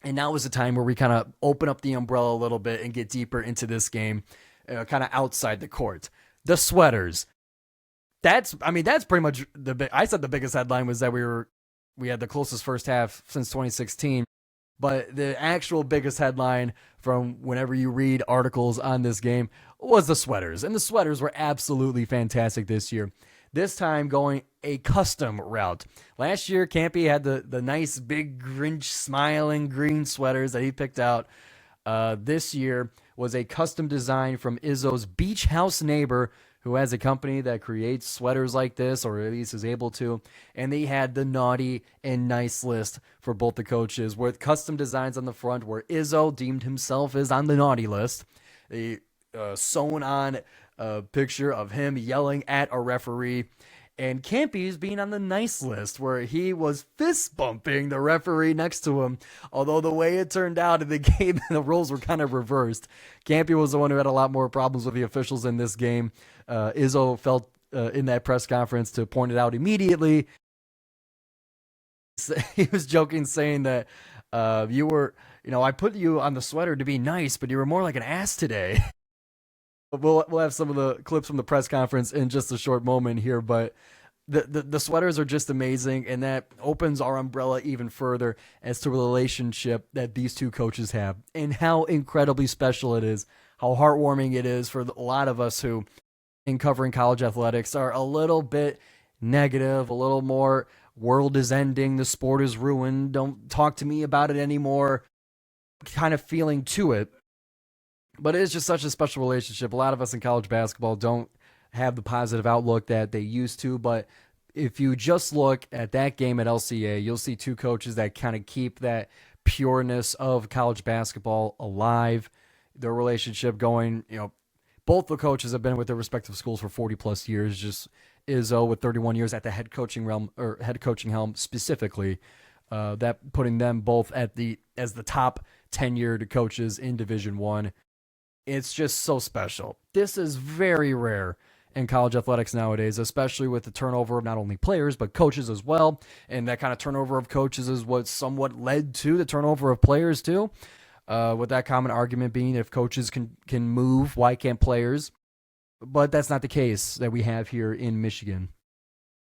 And now is the time where we kind of open up the umbrella a little bit and get deeper into this game, kind of outside the court. The sweaters. That's pretty much I said the biggest headline was that we had the closest first half since 2016. But the actual biggest headline from whenever you read articles on this game was the sweaters. And the sweaters were absolutely fantastic this year. This time going a custom route. Last year, Kampe had the nice big Grinch smiling green sweaters that he picked out. This year was a custom design from Izzo's beach house neighbor, who has a company that creates sweaters like this, or at least is able to. And they had the naughty and nice list for both the coaches, with custom designs on the front where Izzo deemed himself is on the naughty list. They sewn on a picture of him yelling at a referee, and Campy's being on the nice list where he was fist bumping the referee next to him. Although the way it turned out in the game, the roles were kind of reversed. Campy was the one who had a lot more problems with the officials in this game. Izzo felt in that press conference to point it out immediately. He was joking, saying that you were, I put you on the sweater to be nice, but you were more like an ass today. We'll have some of the clips from the press conference in just a short moment here, but the sweaters are just amazing, and that opens our umbrella even further as to the relationship that these two coaches have and how incredibly special it is, how heartwarming it is for a lot of us who, in covering college athletics, are a little bit negative, a little more world is ending, the sport is ruined, don't talk to me about it anymore kind of feeling to it. But it is just such a special relationship. A lot of us in college basketball don't have the positive outlook that they used to. But if you just look at that game at LCA, you'll see two coaches that kind of keep that pureness of college basketball alive, their relationship going. Both the coaches have been with their respective schools for 40 plus years. Just Izzo with 31 years at the head coaching realm, or head coaching helm specifically. That putting them both at the as the top tenured coaches in Division One. It's just so special. This is very rare in college athletics nowadays, especially with the turnover of not only players but coaches as well. And that kind of turnover of coaches is what somewhat led to the turnover of players too. With that common argument being, if coaches can move, why can't players? But that's not the case that we have here in Michigan.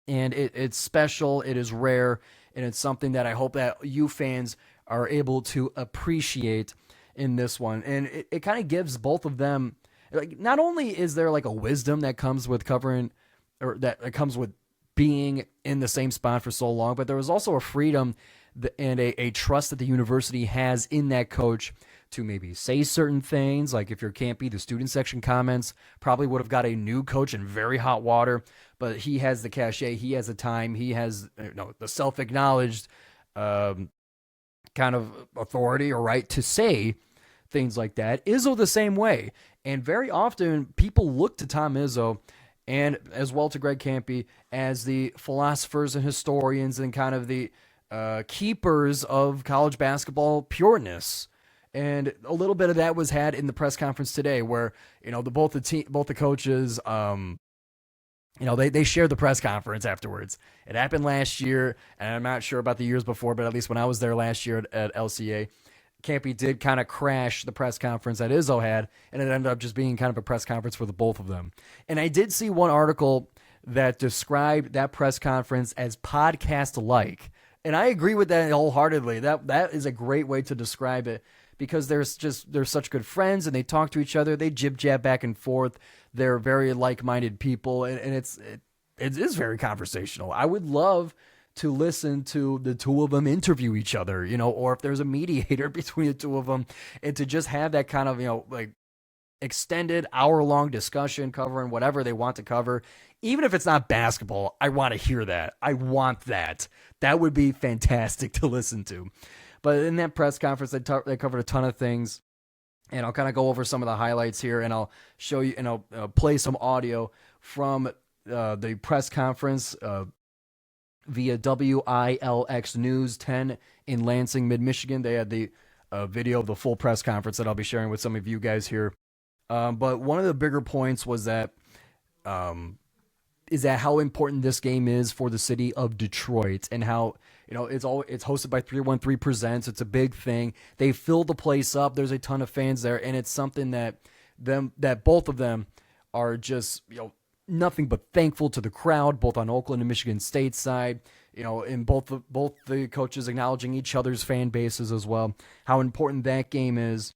And it's special, it is rare, and it's something that I hope that you fans are able to appreciate in this one. And it kind of gives both of them, like, not only is there like a wisdom that comes with covering, or that comes with being in the same spot for so long, but there was also a freedom and a trust that the university has in that coach to maybe say certain things. Like if you're Campy, the student section comments probably would have got a new coach in very hot water, but he has the cachet, he has the time, he has the self-acknowledged kind of authority or right to say things like that. Izzo the same way. And very often people look to Tom Izzo and as well to Greg Campy as the philosophers and historians and kind of the keepers of college basketball pureness. And a little bit of that was had in the press conference today, where both the coaches, they shared the press conference afterwards. It happened last year, and I'm not sure about the years before, but at least when I was there last year at LCA, Campy did kind of crash the press conference that Izzo had, and it ended up just being kind of a press conference for the both of them. And I did see one article that described that press conference as podcast like. And I agree with that wholeheartedly. That is a great way to describe it, because they're such good friends and they talk to each other. They jib jab back and forth. They're very like minded people, and it is very conversational. I would love to listen to the two of them interview each other, or if there's a mediator between the two of them, and to just have that kind of like extended hour-long discussion covering whatever they want to cover. Even if it's not basketball, I want to hear that. I want that. That would be fantastic to listen to. But in that press conference, they covered a ton of things, and I'll kind of go over some of the highlights here, and I'll show you, and I'll play some audio from the press conference via WILX News 10 in Lansing, Mid-Michigan. They had the video of the full press conference that I'll be sharing with some of you guys here. But one of the bigger points was that how important this game is for the city of Detroit, and how It's hosted by 313 Presents. It's a big thing. They fill the place up. There's a ton of fans there, and it's something that both of them are just, nothing but thankful to the crowd, both on Oakland and Michigan State side. In both the coaches acknowledging each other's fan bases as well, how important that game is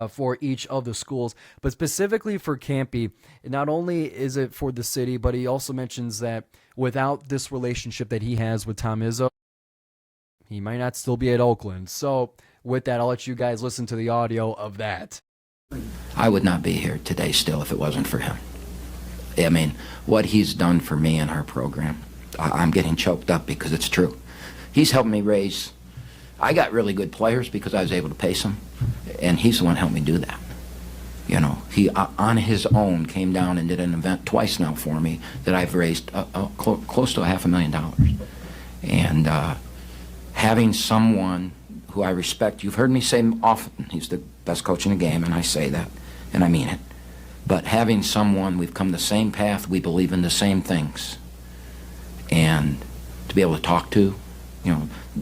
for each of the schools. But specifically for Kampe, not only is it for the city, but he also mentions that without this relationship that he has with Tom Izzo, he might not still be at Oakland. So with that, I'll let you guys listen to the audio of that. I would not be here today still if it wasn't for him. I mean, what he's done for me in our program, I'm getting choked up because it's true. He's helped me raise, I got really good players because I was able to pace them, and he's the one who helped me do that. He on his own came down and did an event twice now for me that I've raised close to $500,000. And having someone who I respect, you've heard me say often, he's the best coach in the game, and I say that, and I mean it. But having someone, we've come the same path, we believe in the same things, and to be able to talk to,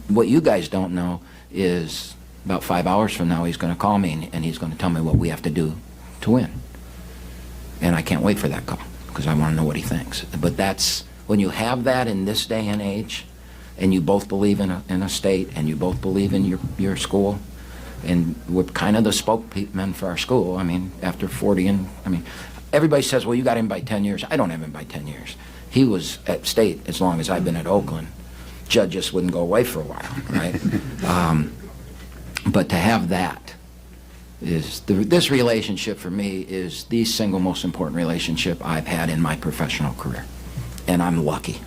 what you guys don't know is about 5 hours from now he's going to call me and he's going to tell me what we have to do to win. And I can't wait for that call because I want to know what he thinks. But that's, when you have that in this day and age, and you both believe in a state, and you both believe in your school, and we're kind of the spokesmen for our school. I mean, after 40, and everybody says, well, you got him by 10 years. I don't have him by 10 years. He was at state as long as I've been at Oakland. Judd just wouldn't go away for a while, right? But to have that is, this relationship for me is the single most important relationship I've had in my professional career. And I'm lucky.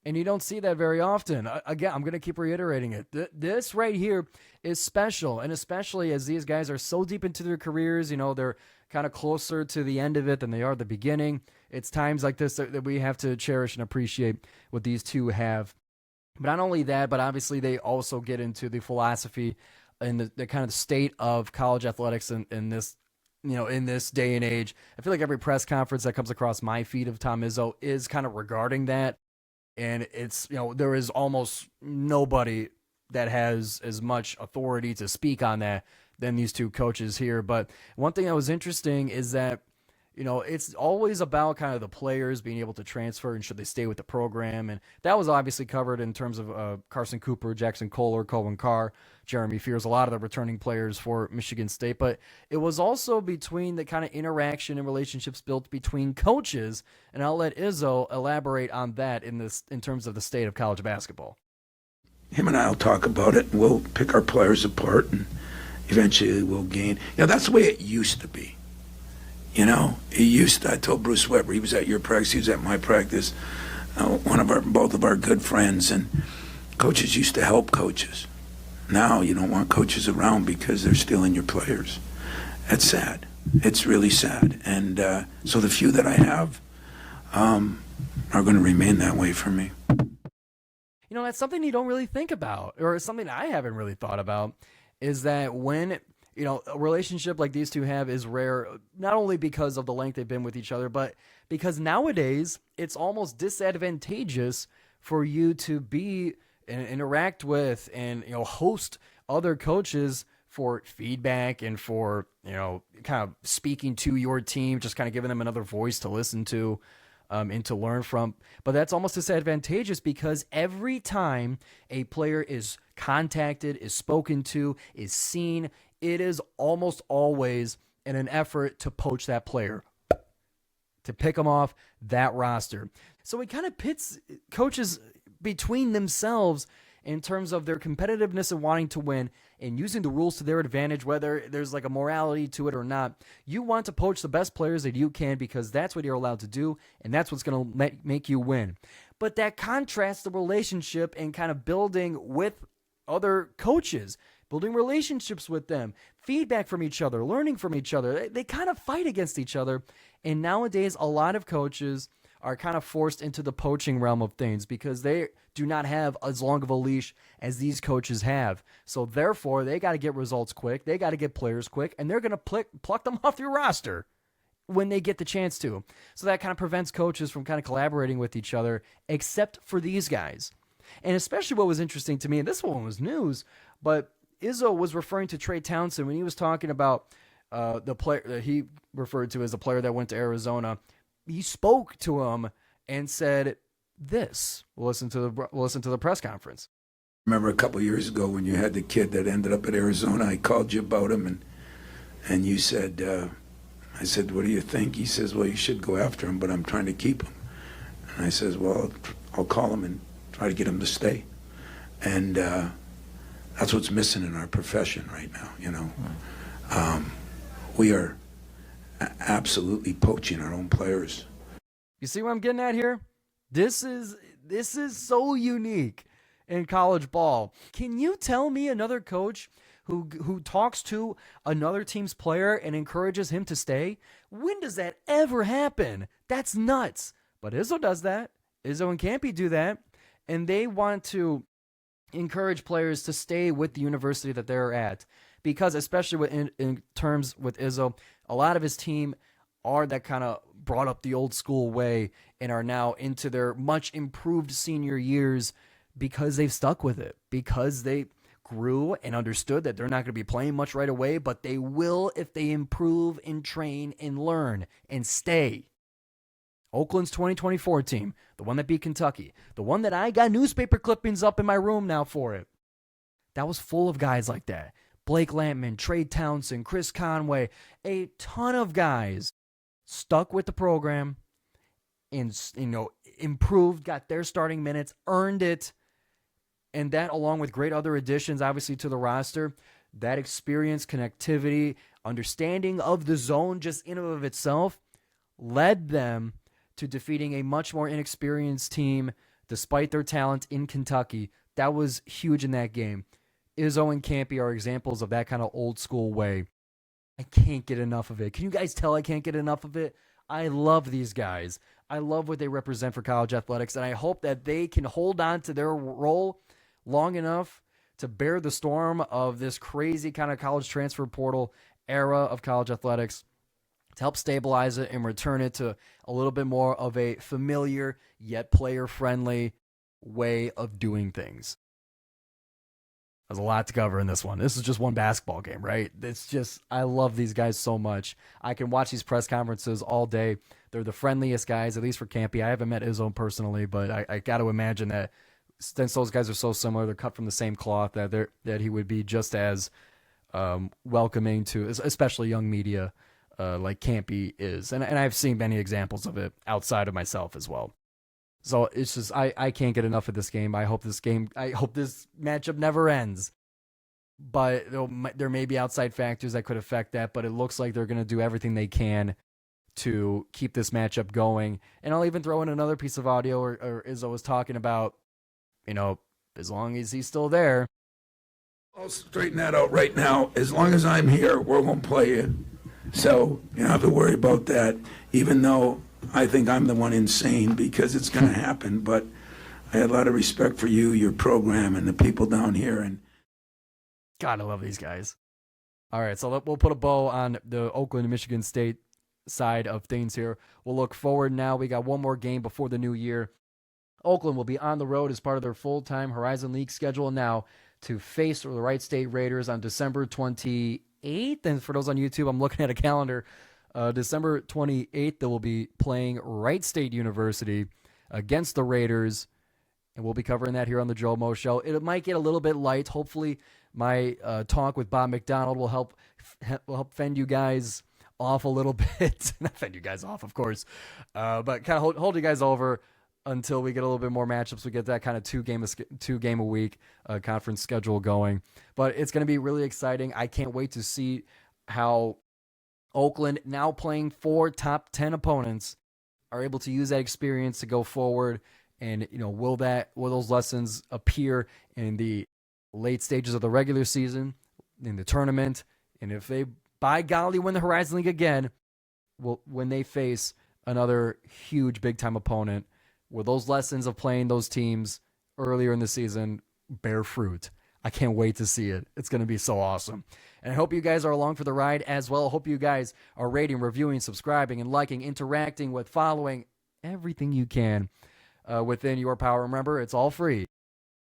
And you don't see that very often. Again, I'm going to keep reiterating it. This right here is special, and especially as these guys are so deep into their careers, they're kind of closer to the end of it than they are at the beginning. It's times like this that we have to cherish and appreciate what these two have. But not only that, but obviously they also get into the philosophy and the kind of state of college athletics in this, in this day and age. I feel like every press conference that comes across my feed of Tom Izzo is kind of regarding that. And it's, there is almost nobody that has as much authority to speak on that than these two coaches here. But one thing that was interesting is that, it's always about kind of the players being able to transfer and should they stay with the program. And that was obviously covered in terms of Carson Cooper, Jackson Kohler, Cohen Carr, Jeremy Fears, a lot of the returning players for Michigan State. But it was also between the kind of interaction and relationships built between coaches. And I'll let Izzo elaborate on that in terms of the state of college basketball. Him and I will talk about it. We'll pick our players apart, and eventually we'll gain. That's the way it used to be. I told Bruce Weber, he was at your practice, he was at my practice, both of our good friends, and coaches used to help coaches. Now you don't want coaches around because they're stealing your players. That's sad. It's really sad. And so the few that I have are going to remain that way for me. That's something you don't really think about, or something I haven't really thought about, is that when a relationship like these two have is rare, not only because of the length they've been with each other, but because nowadays it's almost disadvantageous for you to be and interact with and, host other coaches for feedback and for, kind of speaking to your team, just kind of giving them another voice to listen to and to learn from. But that's almost disadvantageous because every time a player is contacted, is spoken to, is seen, it is almost always in an effort to poach that player, to pick them off that roster. So it kind of pits coaches between themselves in terms of their competitiveness and wanting to win and using the rules to their advantage, whether there's like a morality to it or not. You want to poach the best players that you can because that's what you're allowed to do, and that's what's going to make you win. But that contrasts the relationship and kind of building with other coaches, building relationships with them, feedback from each other, learning from each other. They kind of fight against each other. And nowadays, a lot of coaches are kind of forced into the poaching realm of things because they do not have as long of a leash as these coaches have. So therefore, they got to get results quick. They got to get players quick, and they're going to pluck them off your roster when they get the chance to. So that kind of prevents coaches from kind of collaborating with each other, except for these guys. And especially what was interesting to me, and this one was news, but Izzo was referring to Trey Townsend when he was talking about the player that he referred to as a player that went to Arizona. He spoke to him and said this. We'll listen to the press conference. Remember a couple of years ago when you had the kid that ended up at Arizona, I called you about him, and you said, I said, what do you think? He says, well, you should go after him, but I'm trying to keep him. And I says, well, I'll call him and try to get him to stay. And that's what's missing in our profession right now, you know. We are absolutely poaching our own players. You see what I'm getting at here? This is so unique in college ball. Can you tell me another coach who talks to another team's player and encourages him to stay? When does that ever happen? That's nuts. But Izzo does that. Izzo and Kampe do that. And they want to encourage players to stay with the university that they're at. Because especially in terms with Izzo, a lot of his team are that kind of brought up the old school way and are now into their much improved senior years because they've stuck with it. Because they grew and understood that they're not going to be playing much right away, but they will if they improve and train and learn and stay. Oakland's 2024 team, the one that beat Kentucky, the one that I got newspaper clippings up in my room now for it, that was full of guys like that. Blake Lampman, Trey Townsend, Chris Conway, a ton of guys stuck with the program and, improved, got their starting minutes, earned it. And that, along with great other additions, obviously, to the roster, that experience, connectivity, understanding of the zone just in and of itself led them to defeating a much more inexperienced team despite their talent in Kentucky. That was huge in that game. Izzo and Kampe are examples of that kind of old school way. I can't get enough of it. Can you guys tell I can't get enough of it? I love these guys. I love what they represent for college athletics, and I hope that they can hold on to their role long enough to bear the storm of this crazy kind of college transfer portal era of college athletics, to help stabilize it and return it to a little bit more of a familiar yet player-friendly way of doing things. There's a lot to cover in this one. This is just one basketball game, right? It's just, I love these guys so much. I can watch these press conferences all day. They're the friendliest guys, at least for Kampe. I haven't met Izzo personally, but I got to imagine that since those guys are so similar, they're cut from the same cloth, that he would be just as welcoming to, especially young media, like Kampe is. And I've seen many examples of it outside of myself as well. So it's just, I can't get enough of this game. I hope this matchup never ends. But there may be outside factors that could affect that, but it looks like they're going to do everything they can to keep this matchup going. And I'll even throw in another piece of audio or Izzo was talking about, as long as he's still there. I'll straighten that out right now. As long as I'm here, we're going to play you. So you don't have to worry about that, even though I think I'm the one insane because it's going to happen. But I had a lot of respect for you, your program, and the people down here. And God, I love these guys. All right, so we'll put a bow on the Oakland and Michigan State side of things here. We'll look forward now. We got one more game before the new year. Oakland will be on the road as part of their full-time Horizon League schedule now to face the Wright State Raiders on December 28th. And for those on YouTube, I'm looking at a calendar. December 28th, they will be playing Wright State University against the Raiders. And we'll be covering that here on the GioMoShow. It might get a little bit light. Hopefully, my talk with Bob McDonald will help fend you guys off a little bit. Not fend you guys off, of course. But kind of hold you guys over until we get a little bit more matchups. We get that kind of two game a week conference schedule going. But it's going to be really exciting. I can't wait to see how Oakland, now playing 4 top 10 opponents, are able to use that experience to go forward. And will those lessons appear in the late stages of the regular season, in the tournament, and if they, by golly, win the Horizon League again, when they face another huge big-time opponent, will those lessons of playing those teams earlier in the season bear fruit? I can't wait to see it. It's going to be so awesome. And I hope you guys are along for the ride as well. I hope you guys are rating, reviewing, subscribing, and liking, interacting with, following everything you can within your power. Remember, it's all free.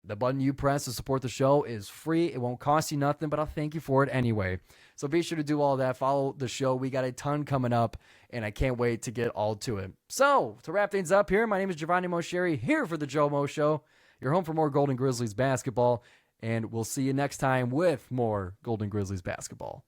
The button you press to support the show is free. It won't cost you nothing, but I'll thank you for it anyway. So be sure to do all that. Follow the show. We got a ton coming up, and I can't wait to get all to it. So, to wrap things up here, my name is Giovanni Moceri here for the GioMoShow. You're home for more Golden Grizzlies basketball, and we'll see you next time with more Golden Grizzlies basketball.